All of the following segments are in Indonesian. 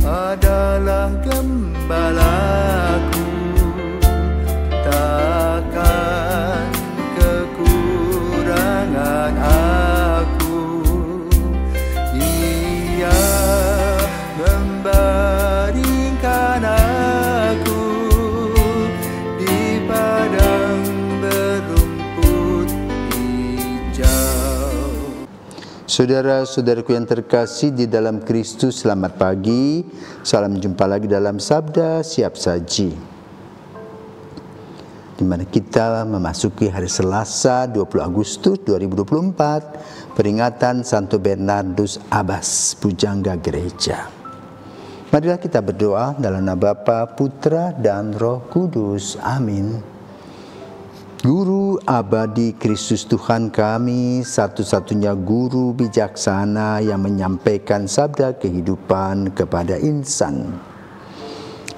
adalah gembalaku, takkan kekurangan aku. Ia membaringkan aku di padang berumput hijau. Saudara-saudaraku yang terkasih di dalam Kristus, selamat pagi. Salam jumpa lagi dalam Sabda Siap Saji, di mana kita memasuki hari Selasa 20 Agustus 2024, peringatan Santo Bernardus Abbas, Pujangga Gereja. Marilah kita berdoa dalam nama Bapa, Putra, dan Roh Kudus. Amin. Guru abadi Kristus Tuhan kami, satu-satunya guru bijaksana yang menyampaikan sabda kehidupan kepada insan.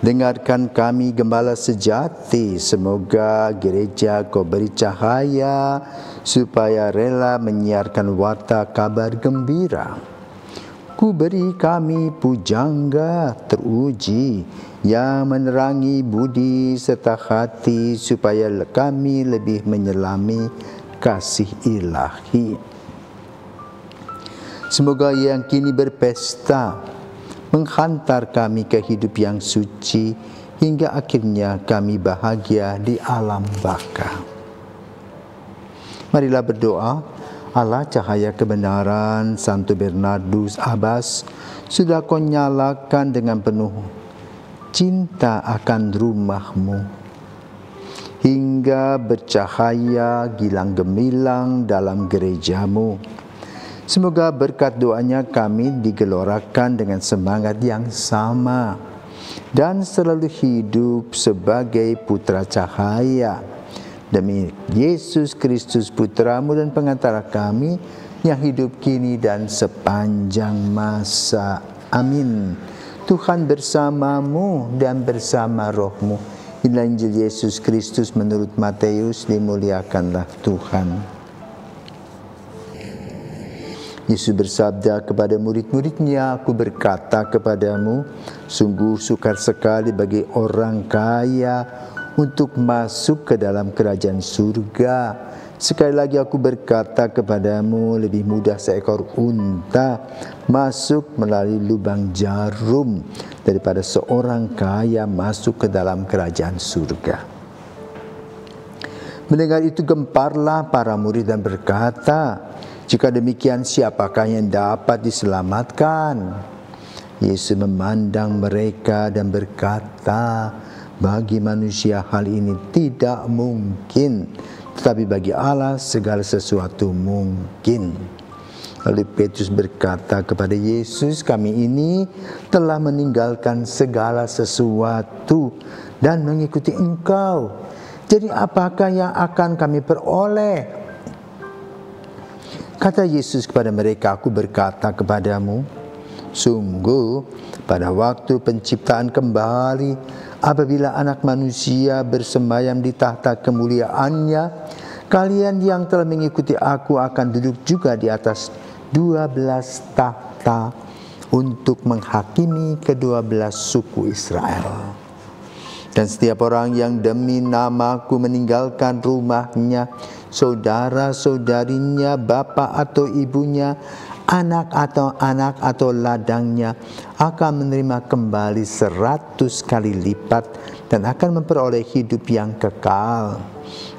Dengarkan kami gembala sejati, semoga gereja Kau beri cahaya, supaya rela menyiarkan warta kabar gembira. Ku beri kami pujangga teruji, yang menerangi budi serta hati, supaya kami lebih menyelami kasih ilahi. Semoga yang kini berpesta menghantar kami ke hidup yang suci, hingga akhirnya kami bahagia di alam baka. Marilah berdoa. Allah cahaya kebenaran, Santo Bernardus Abbas, sudah Kau nyalakan dengan penuh cinta akan rumahmu, hingga bercahaya gilang gemilang dalam gerejamu. Semoga berkat doanya kami digelorakan dengan semangat yang sama, dan selalu hidup sebagai putra cahaya. Demi Yesus Kristus Putramu dan pengantara kami, yang hidup kini dan sepanjang masa. Amin. Tuhan bersamamu dan bersama rohmu. Inilah Injil Yesus Kristus menurut Matius. Dimuliakanlah Tuhan. Yesus bersabda kepada murid-muridnya, Aku berkata kepadamu, sungguh sukar sekali bagi orang kaya untuk masuk ke dalam kerajaan surga. Sekali lagi aku berkata kepadamu, lebih mudah seekor unta masuk melalui lubang jarum daripada seorang kaya masuk ke dalam kerajaan surga. Mendengar itu gemparlah para murid dan berkata, jika demikian siapakah yang dapat diselamatkan? Yesus memandang mereka dan berkata, bagi manusia hal ini tidak mungkin, tetapi bagi Allah segala sesuatu mungkin. Lalu Petrus berkata kepada Yesus, kami ini telah meninggalkan segala sesuatu dan mengikuti Engkau. Jadi apakah yang akan kami peroleh? Kata Yesus kepada mereka, aku berkata kepadamu, sungguh pada waktu penciptaan kembali, apabila anak manusia bersemayam di tahta kemuliaannya, kalian yang telah mengikuti aku akan duduk juga di atas 12 tahta untuk menghakimi ke-12 suku Israel. Dan setiap orang yang demi namaku meninggalkan rumahnya, saudara-saudarinya, bapa atau ibunya, anak atau ladangnya, akan menerima kembali 100 kali lipat dan akan memperoleh hidup yang kekal.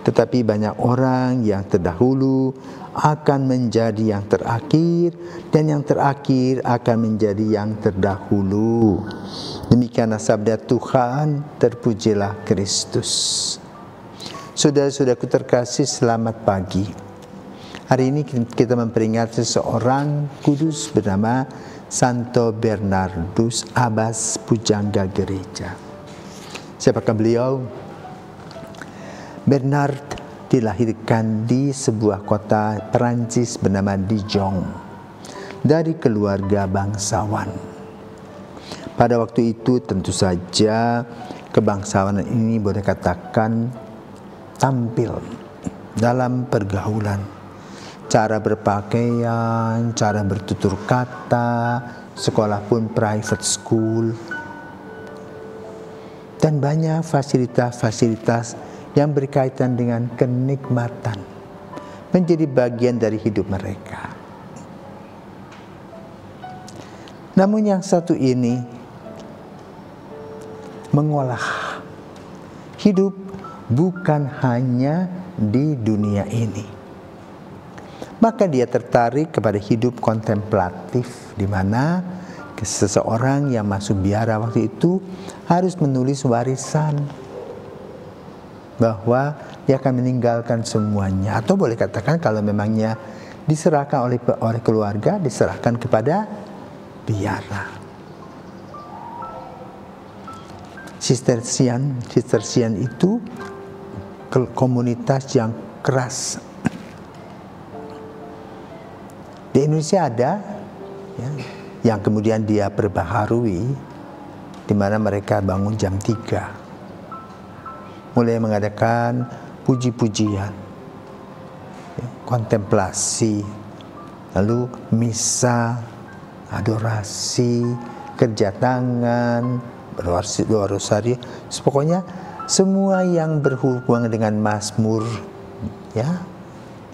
Tetapi banyak orang yang terdahulu akan menjadi yang terakhir, dan yang terakhir akan menjadi yang terdahulu. Demikianlah sabda Tuhan, terpujilah Kristus. Saudara-saudaraku terkasih, selamat pagi. Hari ini kita memperingati seorang kudus bernama Santo Bernardus Abbas, Pujangga Gereja. Siapakah beliau? Bernard dilahirkan di sebuah kota Perancis bernama Dijon, dari keluarga bangsawan. Pada waktu itu tentu saja kebangsawanan ini boleh katakan tampil dalam pergaulan. cara berpakaian, cara bertutur kata, sekolah pun private school, dan banyak fasilitas-fasilitas yang berkaitan dengan kenikmatan menjadi bagian dari hidup mereka. Namun yang satu ini mengolah hidup bukan hanya di dunia ini. Maka dia tertarik kepada hidup kontemplatif, di mana seseorang yang masuk biara waktu itu harus menulis warisan bahwa dia akan meninggalkan semuanya, atau boleh katakan kalau memangnya diserahkan oleh keluarga, diserahkan kepada biara. Sistersian itu komunitas yang keras. Di Indonesia ada, ya, yang kemudian dia perbaharui, di mana mereka bangun jam 3, mulai mengadakan puji-pujian, ya, kontemplasi, lalu misa, adorasi, kerja tangan, doa rosario, pokoknya semua yang berhubungan dengan mazmur, ya,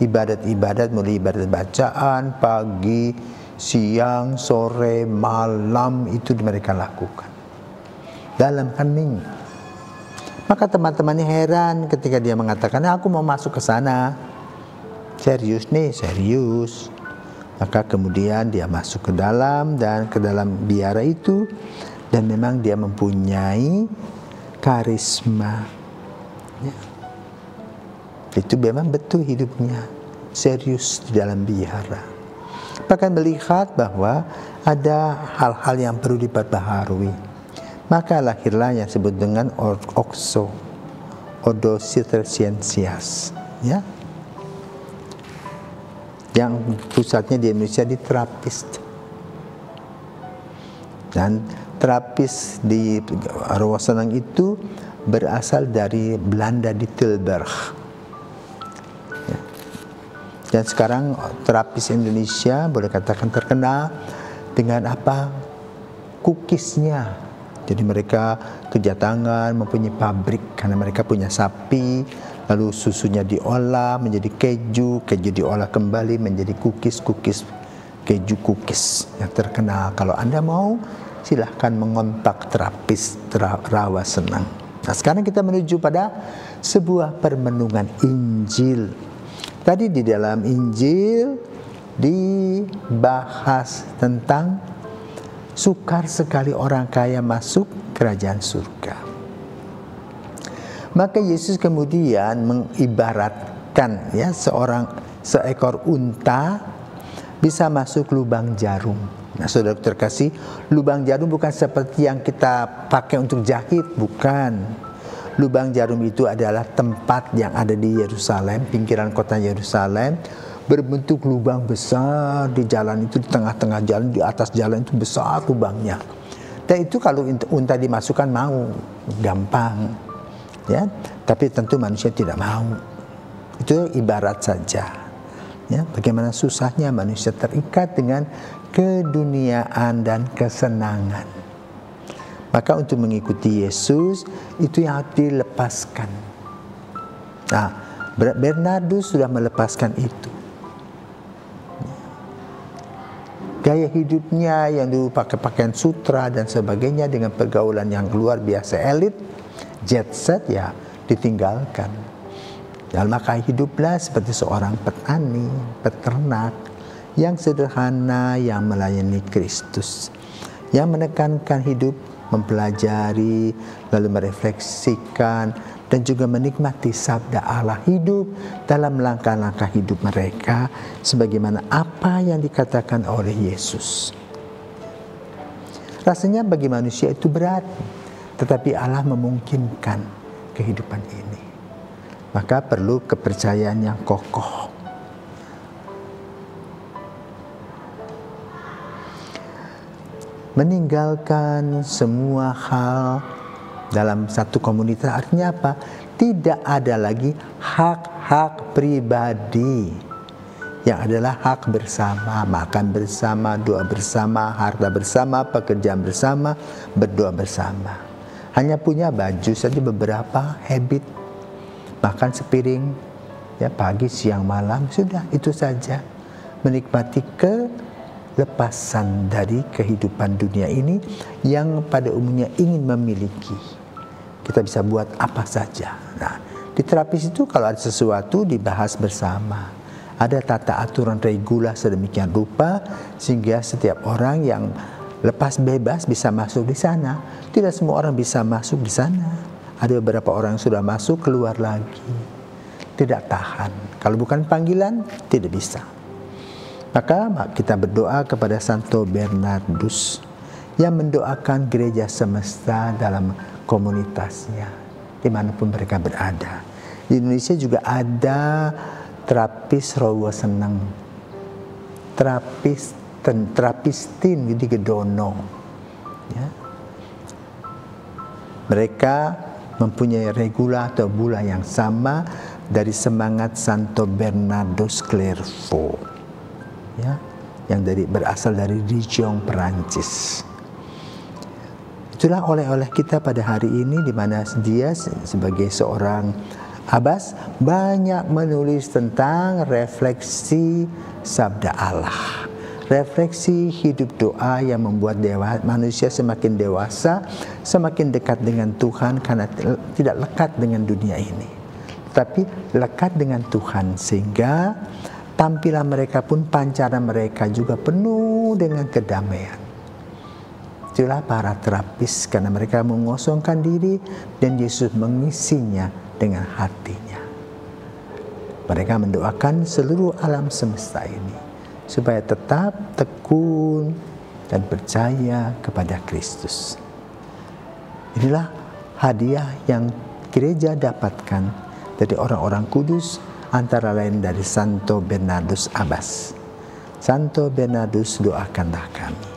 ibadat-ibadat, mulai ibadat bacaan pagi, siang, sore, malam, itu mereka lakukan dalam hening. Maka teman-temannya heran ketika dia mengatakan, aku mau masuk ke sana. Serius nih, serius. Maka kemudian dia masuk ke dalam biara itu, dan memang dia mempunyai karisma, ya. Itu memang betul hidupnya serius di dalam biara. Bahkan melihat bahwa ada hal-hal yang perlu diperbaharui. Maka lahirlah yang disebut dengan OXO, Ordo Cistercienses, ya, yang pusatnya di Indonesia di Trappist. Dan Trappist di Rowosenang itu berasal dari Belanda, di Tilburg. Ya. Dan sekarang Trappist Indonesia boleh katakan terkenal dengan apa? Cookiesnya. Jadi mereka kerja tangan, mempunyai pabrik karena mereka punya sapi, lalu susunya diolah menjadi keju, keju diolah kembali menjadi cookies, keju cookies yang terkenal. Kalau Anda mau, silahkan mengontak Trappist Rowosenang. Nah, sekarang kita menuju pada sebuah permenungan Injil. Tadi di dalam Injil dibahas tentang sukar sekali orang kaya masuk kerajaan surga. Maka Yesus kemudian mengibaratkan, ya, seekor unta bisa masuk lubang jarum. Nah, saudara terkasih, lubang jarum bukan seperti yang kita pakai untuk jahit, bukan. Lubang jarum itu adalah tempat yang ada di Yerusalem, pinggiran kota Yerusalem, berbentuk lubang besar di jalan itu, di tengah-tengah jalan, di atas jalan itu besar lubangnya. Dan itu kalau unta dimasukkan mau, gampang, ya. Tapi tentu manusia tidak mau. Itu ibarat saja, ya. Bagaimana susahnya manusia terikat dengan keduniaan dan kesenangan. Maka untuk mengikuti Yesus itu yang harus dilepaskan. Nah, Bernardus sudah melepaskan itu. Gaya hidupnya yang dulu pakai pakaian sutra dan sebagainya dengan pergaulan yang luar biasa elit, jet set, ya, ditinggalkan. Dan maka hiduplah seperti seorang petani, peternak yang sederhana yang melayani Kristus, yang menekankan hidup, mempelajari, lalu merefleksikan, dan juga menikmati sabda Allah hidup dalam langkah-langkah hidup mereka sebagaimana apa yang dikatakan oleh Yesus. Rasanya bagi manusia itu berat, tetapi Allah memungkinkan kehidupan ini. Maka perlu kepercayaan yang kokoh. Meninggalkan semua hal dalam satu komunitas artinya apa? Tidak ada lagi hak-hak pribadi yang adalah hak bersama, makan bersama, doa bersama, harta bersama, pekerjaan bersama, berdoa bersama. Hanya punya baju saja beberapa, habit, makan sepiring, ya pagi, siang, malam, sudah itu saja. Menikmati kelepasan dari kehidupan dunia ini yang pada umumnya ingin memiliki. Kita bisa buat apa saja. Nah, di terapis itu kalau ada sesuatu dibahas bersama. Ada tata aturan regula sedemikian rupa sehingga setiap orang yang lepas bebas bisa masuk di sana. Tidak semua orang bisa masuk di sana. Ada beberapa orang yang sudah masuk keluar lagi. Tidak tahan. Kalau bukan panggilan tidak bisa. Maka kita berdoa kepada Santo Bernardus yang mendoakan gereja semesta dalam komunitasnya dimanapun mereka berada. Di Indonesia juga ada terapis Rawa Seneng, terapistin di Gedono. Ya. Mereka mempunyai regula atau bula yang sama dari semangat Santo Bernardus Clairvaux, ya, yang berasal dari Dijon, Perancis. Itulah oleh-oleh kita pada hari ini, di mana dia sebagai seorang Abbas banyak menulis tentang refleksi sabda Allah, refleksi hidup doa yang membuat manusia semakin dewasa, semakin dekat dengan Tuhan karena tidak lekat dengan dunia ini, tapi lekat dengan Tuhan, sehingga tampilan mereka pun, pancaran mereka juga penuh dengan kedamaian. Itulah para terapis, karena mereka mengosongkan diri dan Yesus mengisinya dengan hatinya. Mereka mendoakan seluruh alam semesta ini supaya tetap tekun dan percaya kepada Kristus. Inilah hadiah yang gereja dapatkan dari orang-orang kudus, antara lain dari Santo Bernardus Abbas. Santo Bernardus, doakanlah kami.